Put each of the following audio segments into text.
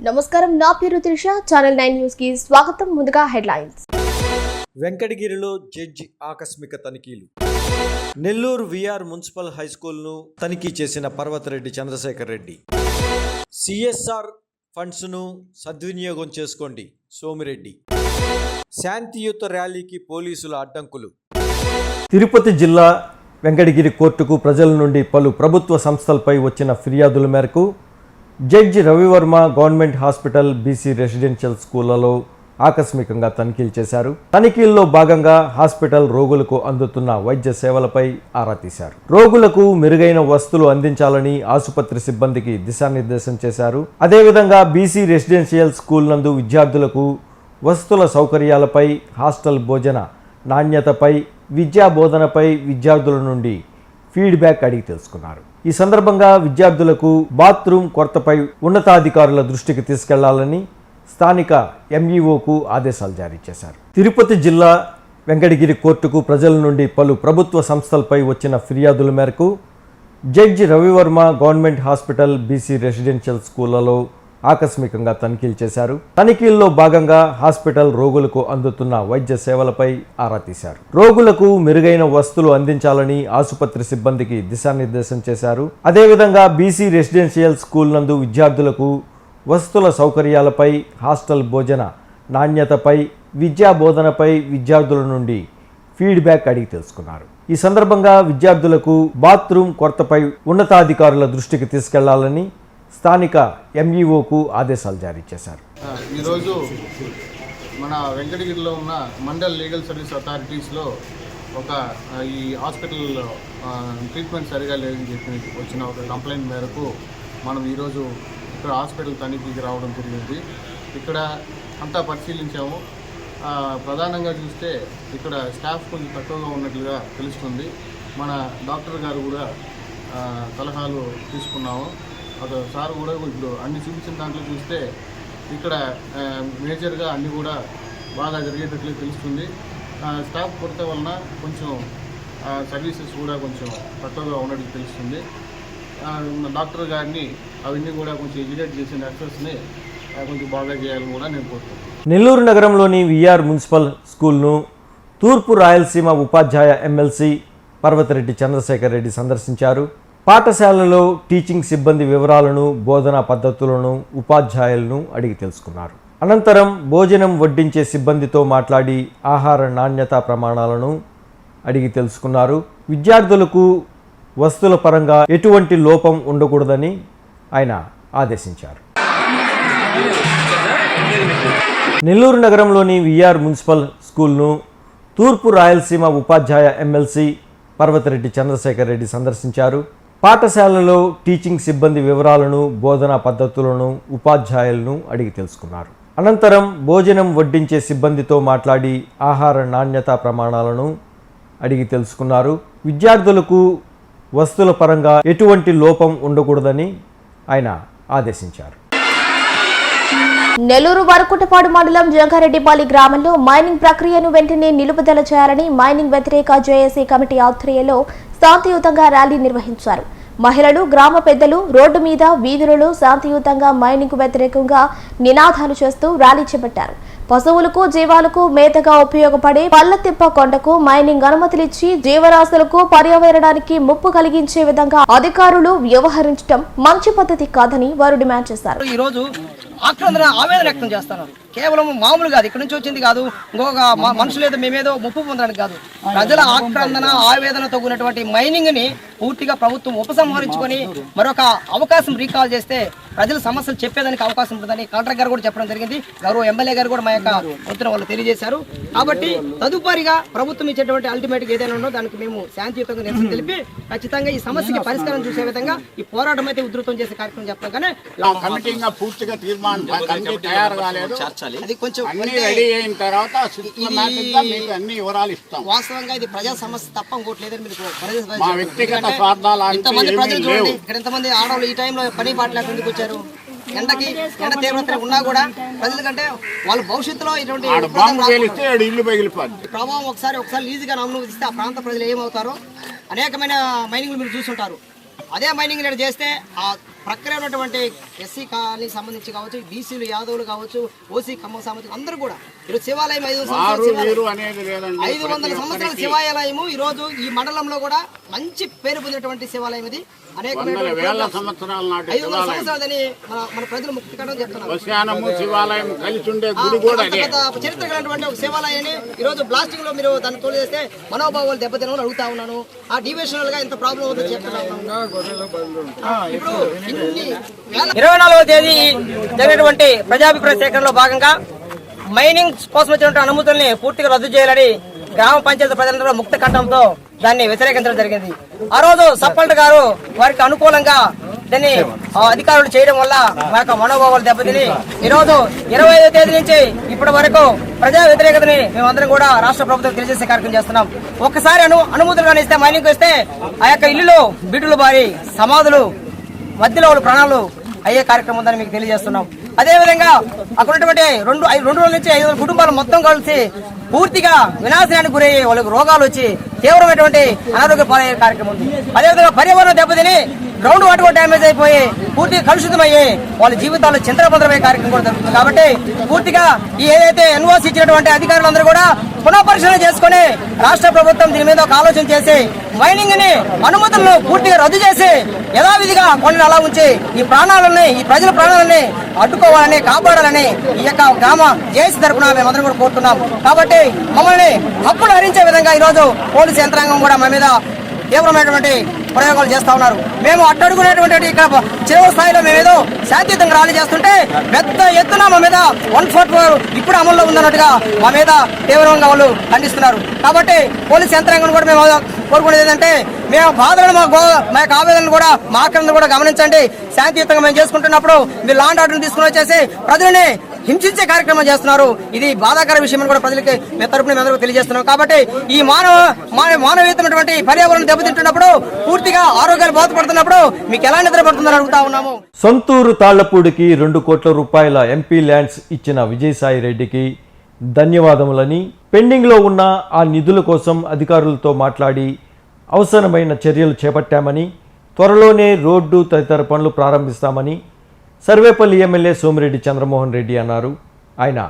నమస్కారం, నా పేరు త్రిష. ఛానల్ 9 న్యూస్ కి స్వాగతం. ముందుగా హెడ్లైన్స్. వెంకటగిరిలో జడ్జి ఆకస్మిక తనిఖీలు. నెల్లూరు విఆర్ మున్సిపల్ హైస్కూల్ను తనిఖీ చేసిన పర్వతరెడ్డి చంద్రశేఖర్ రెడ్డి. సిఎస్ఆర్ ఫండ్స్ను సద్వినియోగం చేసుకోండి సోమిరెడ్డి. శాంతియుత ర్యాలీకి పోలీసుల అడ్డంకులు. తిరుపతి జిల్లా వెంకటగిరి కోర్టుకు ప్రజల నుండి పలు ప్రభుత్వ సంస్థలపై వచ్చిన ఫిర్యాదుల మేరకు judge Ravi Varma government hospital, BC residential స్కూళ్లలో ఆకస్మికంగా తనిఖీలు చేశారు. తనిఖీల్లో భాగంగా హాస్పిటల్ రోగులకు అందుతున్న వైద్య సేవలపై ఆరా తీశారు. రోగులకు మెరుగైన వసతులు అందించాలని ఆసుపత్రి సిబ్బందికి దిశానిర్దేశం చేశారు. అదేవిధంగా బీసీ రెసిడెన్షియల్ స్కూల్ నందు విద్యార్థులకు వసతుల సౌకర్యాలపై, హాస్టల్ భోజన నాణ్యతపై, విద్యా బోధనపై విద్యార్థుల నుండి ఫీడ్బ్యాక్ అడిగి తెలుసుకున్నారు. ఈ సందర్భంగా విద్యార్థులకు బాత్రూమ్ కొరతపై ఉన్నతాధికారుల దృష్టికి తీసుకెళ్లాలని స్థానిక ఎంఈఓకు ఆదేశాలు జారీ చేశారు. తిరుపతి జిల్లా వెంకటగిరి కోర్టుకు ప్రజల నుండి పలు ప్రభుత్వ సంస్థలపై వచ్చిన ఫిర్యాదుల మేరకు judge Ravi Varma government hospital, BC residential స్కూళ్లలో ఆకస్మికంగా తనిఖీలు చేశారు. తనిఖీల్లో భాగంగా హాస్పిటల్ రోగులకు అందుతున్న వైద్య సేవలపై ఆరా తీశారు. రోగులకు మెరుగైన వసతులు అందించాలని ఆసుపత్రి సిబ్బందికి దిశానిర్దేశం చేశారు. అదేవిధంగా బీసీ రెసిడెన్షియల్ స్కూల్ నందు విద్యార్థులకు వసతుల సౌకర్యాలపై, హాస్టల్ భోజన నాణ్యతపై, విద్యా బోధనపై విద్యార్థుల నుండి ఫీడ్బ్యాక్ అడిగి తెలుసుకున్నారు. ఈ సందర్భంగా విద్యార్థులకు బాత్రూమ్ కొరతపై ఉన్నతాధికారుల దృష్టికి తీసుకెళ్లాలని స్థానిక ఎంఈఓకు ఆదేశాలు జారీ చేశారు. ఈరోజు మన వెంకటగిరిలో ఉన్న మండల్ లీగల్ సర్వీస్ అథారిటీస్లో ఒక ఈ హాస్పిటల్ ట్రీట్మెంట్ సరిగా లేదని చెప్పి వచ్చిన ఒక కంప్లైంట్ మేరకు మనం ఈరోజు ఇక్కడ హాస్పిటల్ తనిఖీకి రావడం జరిగింది. ఇక్కడ అంతా పరిశీలించాము. ప్రధానంగా చూస్తే ఇక్కడ స్టాఫ్ కొంచెం తక్కువగా ఉన్నట్లుగా తెలుస్తుంది. మన డాక్టర్ గారు కూడా సలహాలు తీసుకున్నాము. అది సార్ కూడా ఇప్పుడు అన్ని చూపించిన దాంట్లో చూస్తే ఇక్కడ మేజర్గా అన్నీ కూడా బాగా జరిగేటట్లు తెలుస్తుంది. స్టాఫ్ కొరత వలన కొంచెం సర్వీసెస్ కూడా కొంచెం తక్కువగా ఉన్నట్లు తెలుస్తుంది. డాక్టర్ గారిని అవన్నీ కూడా కొంచెం ఎడ్యుకేట్ చేసిన డాక్టర్స్ని కొంచెం బాగా చేయాలని కూడా నేను కోరుతున్నాను. నెల్లూరు నగరంలోని విఆర్ మున్సిపల్ స్కూల్ను తూర్పు రాయలసీమ ఉపాధ్యాయ ఎమ్మెల్సీ పర్వతరెడ్డి చంద్రశేఖర్ రెడ్డి సందర్శించారు. పాఠశాలలో టీచింగ్ సిబ్బంది వివరాలను, బోధనా పద్ధతులను ఉపాధ్యాయులను అడిగి తెలుసుకున్నారు. అనంతరం భోజనం వడ్డించే సిబ్బందితో మాట్లాడి ఆహార నాణ్యతా ప్రమాణాలను అడిగి తెలుసుకున్నారు. విద్యార్థులకు వసతుల పరంగా ఎటువంటి లోపం ఉండకూడదని ఆయన ఆదేశించారు. నెల్లూరు నగరంలోని విఆర్ మున్సిపల్ స్కూల్ను తూర్పు రాయలసీమ ఉపాధ్యాయ ఎమ్మెల్సీ పర్వతరెడ్డి చంద్రశేఖర్ రెడ్డి సందర్శించారు. పాఠశాలలో టీచింగ్ సిబ్బంది వివరాలను, బోధనా పద్ధతులను ఉపాధ్యాయులను అడిగి తెలుసుకున్నారు. అనంతరం భోజనం వడ్డించే సిబ్బందితో మాట్లాడి ఆహార నాణ్యతా ప్రమాణాలను అడిగి తెలుసుకున్నారు. విద్యార్థులకు వసతుల పరంగా ఎటువంటి లోపం ఉండకూడదని ఆయన ఆదేశించారు. నెల్లూరు వరకుటపాడు మండలం జంగారెడ్డిపల్లి గ్రామంలో మైనింగ్ ప్రక్రియను వెంటనే నిలుపుదల చేయాలని మైనింగ్ వ్యతిరేక జేఏసీ కమిటీ ఆధ్వర్యంలో శాంతియుతంగా ర్యాలీ నిర్వహించారు. మహిళలు, గ్రామ పెద్దలు రోడ్డు మీద, వీధులలో శాంతియుతంగా మైనింగ్ వ్యతిరేకంగా నినాదాలు చేస్తూ ర్యాలీ చేపట్టారు. పశువులకు, జీవాలకు మేతగా ఉపయోగపడే పల్లతిప్ప కొండకు మైనింగ్ అనుమతులిచ్చి జీవరాశులకు, పర్యావరణానికి ముప్పు కలిగించే విధంగా అధికారులు వ్యవహరించడం మంచి పద్ధతి కాదని వారు డిమాండ్ చేశారు. ఆవేదన వ్యక్తం చేస్తున్నారు. కేవలం మామూలు కాదు, ఇక్కడ నుంచి వచ్చింది కాదు, ఇంకొక మనుషులు ఏదో మేమేదో ముప్పు పొందడానికి కాదు. ప్రజల ఆక్రందన, ఆవేదనతో కూడినటువంటి మైనింగ్ ని పూర్తిగా ప్రభుత్వం ఉపసంహరించుకొని మరొక అవకాశం రీకాల్ చేస్తే ప్రజల సమస్యలు చెప్పేదానికి అవకాశం ఉంటుందని కలెక్టర్ గారు కూడా చెప్పడం జరిగింది. గౌరవ ఎమ్మెల్యే గారు కూడా మా యొక్క ఉత్తరం వాళ్ళు తెలియజేశారు. కాబట్టి తదుపరిగా ప్రభుత్వం ఇచ్చేటువంటి అల్టిమేట్గా ఏదైనా ఉందో దానికి మేము శాంతియుతంగా నిరసన తెలిపి ఖచ్చితంగా ఈ సమస్యకి పరిష్కారం చూసే విధంగా ఈ పోరాటం అయితే ఉధృతం చేసే కార్యక్రమం చెప్తాం. కానీ పూర్తిగా తీర్మానం తయారు కాలేదు. అది కొంచెం వాస్తవంగా ఇది ప్రజా సమస్య తప్ప ఇంకోట్లేదని మీరు ఇంతమంది ప్రజలు చూడండి. ఇక్కడ ఎంతమంది ఆడవాళ్ళు ఈ టైంలో పని పాట లేకుండా వచ్చారు. ఎండ తీవ్రత ఉన్నా కూడా ప్రజల కంటే వాళ్ళ భవిష్యత్తులో ఇటువంటి ప్రభావం ఒకసారి లీజుగా అనుమతిస్తే ఆ ప్రాంత ప్రజలు ఏమవుతారో అనేకమైన మైనింగ్లు మీరు చూస్తుంటారు. అదే మైనింగ్ చేస్తే ఆ ప్రక్కనే ఉన్నటువంటి ఎస్సీ కాలనీకి సంబంధించి కావచ్చు, బీసీలు యాదవులు కావచ్చు, ఓసీ ఖమ్మం సంబంధించి అందరూ కూడా ఈరోజు శివాలయం 500 సంవత్సరాల శివాలయము ఈరోజు ఈ మండలంలో కూడా మంచి పేరు పొందినటువంటి శివాలయం ఇది. అనేక 500 సంవత్సరాలని మన ప్రజలు ముక్తి కట్టడం చెప్తున్నారు. చరిత్ర కలిగినటువంటి ఒక శివాలయాన్ని ఈరోజు బ్లాస్టింగ్ లో మీరు దాన్ని తోలు చేస్తే మనోభావాలు దెబ్బతినని అడుగుతా ఉన్నాను. ఆ డివిజనల్ గా ఇంత ప్రాబ్లం అవుతుందని చెప్తున్నాను. 24వ తేదీ జరిగినటువంటి ప్రజాభిప్రాయ సేకరణలో భాగంగా మైనింగ్ కోసం వచ్చినటువంటి అనుమతుల్ని పూర్తిగా రద్దు చేయాలని గ్రామ పంచాయతీ ప్రజలందరూ ముక్త కంఠంతో దాన్ని వ్యతిరేకించడం జరిగింది. ఆ రోజు సబ్ కలెక్టర్ గారు వారికి అనుకూలంగా దాన్ని అధికారులు చేయడం వల్ల మా యొక్క మనోభావాలు దెబ్బతిని ఈరోజు 25వ తేదీ నుంచి ఇప్పటి వరకు ప్రజా వ్యతిరేకతని మేమందరం కూడా రాష్ట్ర ప్రభుత్వం తెలియజేసే కార్యక్రమం చేస్తున్నాం. ఒక్కసారి అనుమతులు కానీ ఇస్తే మైనింగ్ వస్తే ఆ యొక్క ఇల్లులో బీటులు బారి సమాధులు మధ్యలో వాళ్ళు ప్రాణాలు అయ్యే కార్యక్రమం ఉందని మీకు తెలియజేస్తున్నాం. అదేవిధంగా అక్కడ ఉన్నటువంటి 2 రోజుల నుంచి 500 కుటుంబాలు మొత్తం కలిసి పూర్తిగా వినాశనానికి గురయ్యి వాళ్ళకి రోగాలు వచ్చి తీవ్రమైనటువంటి అనారోగ్య పాలయ్యే కార్యక్రమం ఉంది. అదేవిధంగా పర్యావరణం దెబ్బతిని గ్రౌండ్ వాటర్ కూడా డ్యామేజ్ అయిపోయి పూర్తిగా కలుషితమయ్యి వాళ్ళ జీవితాల్లో చింతరబంధరమయ్యే కార్యక్రమం కూడా జరుగుతుంది. కాబట్టి పూర్తిగా ఈ ఏదైతే ఎన్ఓసి ఇచ్చినటువంటి అధికారులందరూ కూడా పునఃపరిశీలన చేసుకుని రాష్ట్ర ప్రభుత్వం దీని మీద ఒక ఆలోచన చేసి మైనింగ్ ని అనుమతులను పూర్తిగా రద్దు చేసి యథావిధిగా కొన్ని అలా ఉంచి ఈ ప్రజల ప్రాణాలని అడ్డుకోవాలని కాపాడాలని ఈ యొక్క గ్రామ జేఏసీ తరఫున మేమందరం కూడా కోరుతున్నాం. కాబట్టి మమ్మల్ని హక్కులు హరించే విధంగా ఈరోజు పోలీసు యంత్రాంగం కూడా మా మీద తీవ్రమైనటువంటి ప్రయోగాలు చేస్తా ఉన్నారు. మేము అట్టడుగునేటువంటి ఇక్కడ చివరి స్థాయిలో మేమేదో శాంతియుతంగా ర్యాలీ చేస్తుంటే పెద్ద ఎత్తున మా మీద 144 ఇప్పుడు అమల్లో ఉందన్నట్టుగా మా మీద తీవ్రంగా వాళ్ళు ఖండిస్తున్నారు. కాబట్టి పోలీస్ యంత్రాంగం కూడా మేము కోరుకునేది ఏంటంటే మేము బాధలను మా యొక్క ఆవేదనలు కూడా మా ఆక్రమణ కూడా గమనించండి. శాంతియుతంగా మేము చేసుకుంటున్నప్పుడు మీరు లాండ్ ఆర్డర్ని తీసుకుని వచ్చేసి ప్రజలని హింసించే కార్యక్రమం చేస్తున్నారు. ఇది బాధాకర విషయం అని కూడా ప్రజలకి మేము తరపున మేమందరూ తెలియజేస్తున్నాం. కాబట్టి ఈ మానవీయతమైనటువంటి పర్యావరణం దెబ్బతింటున్నప్పుడు పూర్తిగా ఆరోగ్యాలు బాధపడుతున్నప్పుడు మీకు ఎలా నిద్రపడుతుందని అడుగుతా ఉన్నాము. సొంతూరు తాళ్లపూడికి 2 కోట్ల రూపాయల ఎంపీ ల్యాండ్స్ ఇచ్చిన విజయసాయి రెడ్డికి ధన్యవాదములని, పెండింగ్లో ఉన్న ఆ నిధుల కోసం అధికారులతో మాట్లాడి అవసరమైన చర్యలు చేపట్టామని, త్వరలోనే రోడ్డు తదితర పనులు ప్రారంభిస్తామని సర్వేపల్లి ఎమ్మెల్యే సోమిరెడ్డి చంద్రమోహన్ రెడ్డి అన్నారు. ఆయన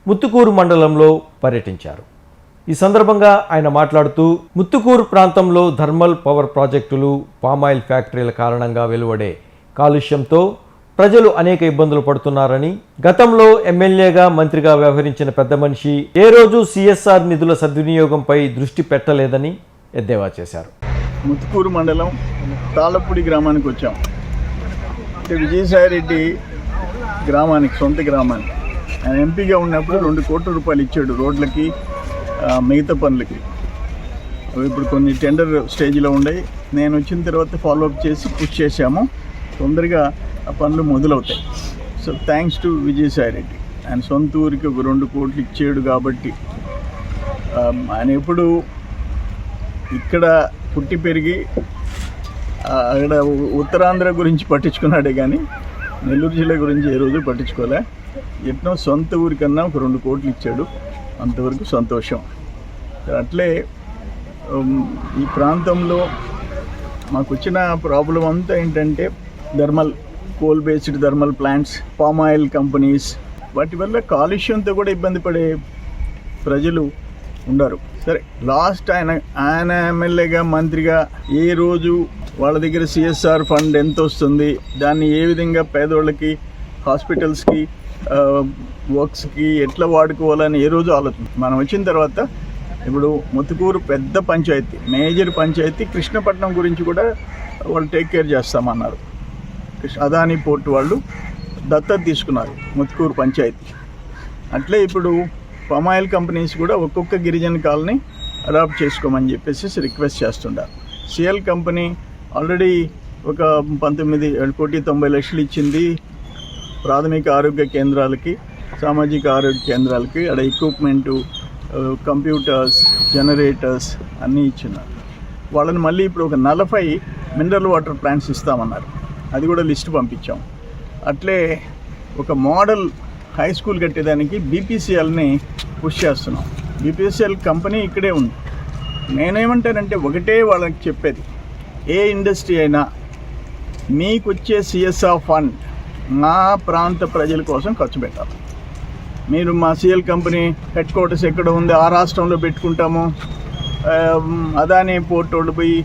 ముత్తుకూరు మండలంలో పర్యటించారు. ఈ సందర్భంగా ఆయన మాట్లాడుతూ ముత్తుకూరు ప్రాంతంలో థర్మల్ పవర్ ప్రాజెక్టులు, పామాయిల్ ఫ్యాక్టరీల కారణంగా వెలువడే కాలుష్యంతో ప్రజలు అనేక ఇబ్బందులు పడుతున్నారని, గతంలో ఎమ్మెల్యేగా మంత్రిగా వ్యవహరించిన పెద్ద మనిషి ఏ రోజు సిఎస్ఆర్ నిధుల సద్వినియోగంపై దృష్టి పెట్టలేదని ఎద్దేవా చేశారు. ముత్తుకూరు మండలం తాళ్ళపూడి గ్రామానికి వచ్చాం. విజయసాయి రెడ్డి గ్రామానికి, సొంత గ్రామానికి ఆయన ఎంపీగా ఉన్నప్పుడు 2 కోట్ల రూపాయలు ఇచ్చాడు రోడ్లకి, మిగతా పనులకి. ఇప్పుడు కొన్ని టెండర్ స్టేజ్లో ఉన్నాయి. నేను వచ్చిన తర్వాత ఫాలోఅప్ చేసి పుష్ చేశాము. తొందరగా ఆ పనులు మొదలవుతాయి. So thanks to Vijayasai Reddy. ఆయన సొంత ఊరికి ఒక 2 కోట్లు ఇచ్చాడు కాబట్టి ఆయన ఎప్పుడు ఇక్కడ పుట్టి పెరిగి అక్కడ ఉత్తరాంధ్ర గురించి పట్టించుకున్నాడే కానీ నెల్లూరు జిల్లా గురించి ఏ రోజు పట్టించుకోలే. ఎట్నో సొంత ఊరికన్నా ఒక 2 కోట్లు ఇచ్చాడు, అంతవరకు సంతోషం. అట్లే ఈ ప్రాంతంలో మాకు వచ్చిన ప్రాబ్లం అంతా ఏంటంటే coal based thermal plants, palm oil companies, వాటి వల్ల కాలుష్యంతో కూడా ఇబ్బంది పడే ప్రజలు ఉండరు. సరే, లాస్ట్ ఆయన ఎమ్మెల్యేగా మంత్రిగా ఏ రోజు వాళ్ళ దగ్గర సిఎస్ఆర్ ఫండ్ ఎంత వస్తుంది, దాన్ని ఏ విధంగా పేదోళ్ళకి, హాస్పిటల్స్కి, వర్క్స్కి ఎట్లా వాడుకోవాలని ఏ రోజు ఆలోచన. మనం వచ్చిన తర్వాత ఇప్పుడు ముత్తుకూరు పెద్ద పంచాయతీ, మేజర్ పంచాయతీ, కృష్ణపట్నం గురించి కూడా వాళ్ళు టేక్ కేర్ చేస్తామన్నారు. అదానీ పోర్ట్ వాళ్ళు దత్తత తీసుకున్నారు ముత్తుకూరు పంచాయతీ. అట్లే ఇప్పుడు పామాయిల్ కంపెనీస్ కూడా ఒక్కొక్క గిరిజన కాలనీ అడాప్ట్ చేసుకోమని చెప్పేసి రిక్వెస్ట్ చేస్తుంటారు. సిఎల్ కంపెనీ ఆల్రెడీ ఒక 19,90,00,000 ఇచ్చింది ప్రాథమిక ఆరోగ్య కేంద్రాలకి, సామాజిక ఆరోగ్య కేంద్రాలకి. అక్కడ ఎక్విప్మెంటు, కంప్యూటర్స్, జనరేటర్స్ అన్నీ ఇచ్చినారు. వాళ్ళని మళ్ళీ ఇప్పుడు ఒక 40 మినరల్ వాటర్ ప్లాంట్స్ ఇస్తామన్నారు. అది కూడా లిస్ట్ పంపించాం. అట్లే ఒక మోడల్ హై స్కూల్ కట్టేదానికి బీపీసీఎల్ని పుష్ చేస్తున్నాం. బీపీసీఎల్ కంపెనీ ఇక్కడే ఉంది. నేనేమంటానంటే ఒకటే వాళ్ళకి చెప్పేది, ఏ ఇండస్ట్రీ అయినా మీకు వచ్చే సిఎస్ఆర్ ఫండ్ మా ప్రాంత ప్రజల కోసం ఖర్చు పెట్టాలి. మీరు మా సిఎల్ కంపెనీ హెడ్ క్వార్టర్స్ ఎక్కడ ఉంది ఆ రాష్ట్రంలో పెట్టుకుంటాము, అదానీ పోర్ట్ వాళ్ళు పోయి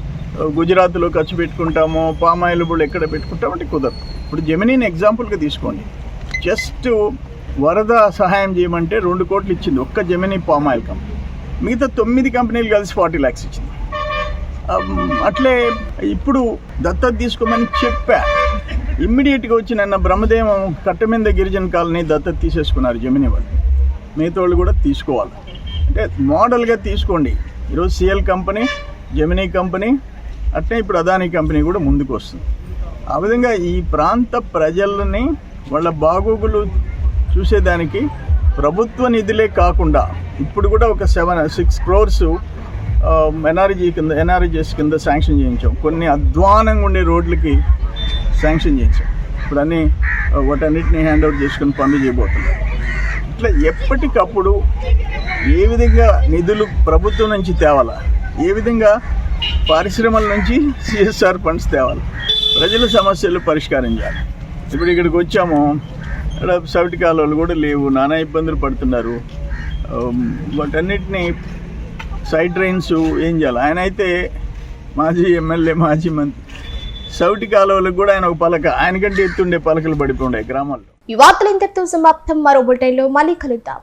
గుజరాత్లో ఖర్చు పెట్టుకుంటాము, పామాయిల్ బుల్ ఎక్కడ పెట్టుకుంటామంటే కుదరదు. ఇప్పుడు జెమినీని ఎగ్జాంపుల్గా తీసుకోండి. జస్ట్ వరద సహాయం చేయమంటే 2 కోట్లు ఇచ్చింది ఒక్క జెమినీ పామాయిల్ కంపెనీ. మిగతా 9 కంపెనీలు కలిసి 40 lakhs ఇచ్చింది. అట్లే ఇప్పుడు దత్తత తీసుకోమని చెప్పా. ఇమ్మీడియట్గా వచ్చి నిన్న బ్రహ్మదేవం కట్టమింద గిరిజన కాలనీ దత్తత తీసేసుకున్నారు జెమినీ వాళ్ళు. మిగతా వాళ్ళు కూడా తీసుకోవాలి. అంటే మోడల్గా తీసుకోండి. ఈరోజు సిఎల్ కంపెనీ, జెమినీ కంపెనీ, అట్లే ఇప్పుడు అదానీ కంపెనీ కూడా ముందుకు వస్తుంది. ఆ విధంగా ఈ ప్రాంత ప్రజలని వాళ్ళ బాగోగులు చూసేదానికి ప్రభుత్వ నిధులే కాకుండా ఇప్పుడు కూడా ఒక 6 crores ఎన్ఆర్జీఎస్ కింద శాంక్షన్ చేయించాం. కొన్ని అధ్వానంగా ఉండే రోడ్లకి శాంక్షన్ చేయించాం. ఇప్పుడు అన్నీ వాటన్నిటిని హ్యాండ్ అవుట్ చేసుకుని పనులు చేయబోతున్నాం. ఇట్లా ఎప్పటికప్పుడు ఏ విధంగా నిధులు ప్రభుత్వం నుంచి తేవాలా, ఏ విధంగా పరిశ్రమల నుంచి సిఎస్ఆర్ ఫండ్స్ తేవాలి, ప్రజల సమస్యలు పరిష్కారం చేయాలి. ఇప్పుడు ఇక్కడికి వచ్చాము, ఇక్కడ సవిటి కాలువలు కూడా లేవు, నానా ఇబ్బందులు పడుతున్నారు. వాటన్నిటిని సైడ్ డ్రైన్స్ ఏం చేయాలి. ఆయన అయితే మాజీ ఎమ్మెల్యే, మాజీ మంత్రి. సవిటి కాలువలకు కూడా ఆయన ఒక పలక, ఆయనకంటే ఎత్తుండే పలకలు పడిపోండే గ్రామాల్లో. ఈ వార్తలు ఇంతటితో సమాప్తం. మరో బులెటిన్లో మళ్ళీ కలుద్దాం.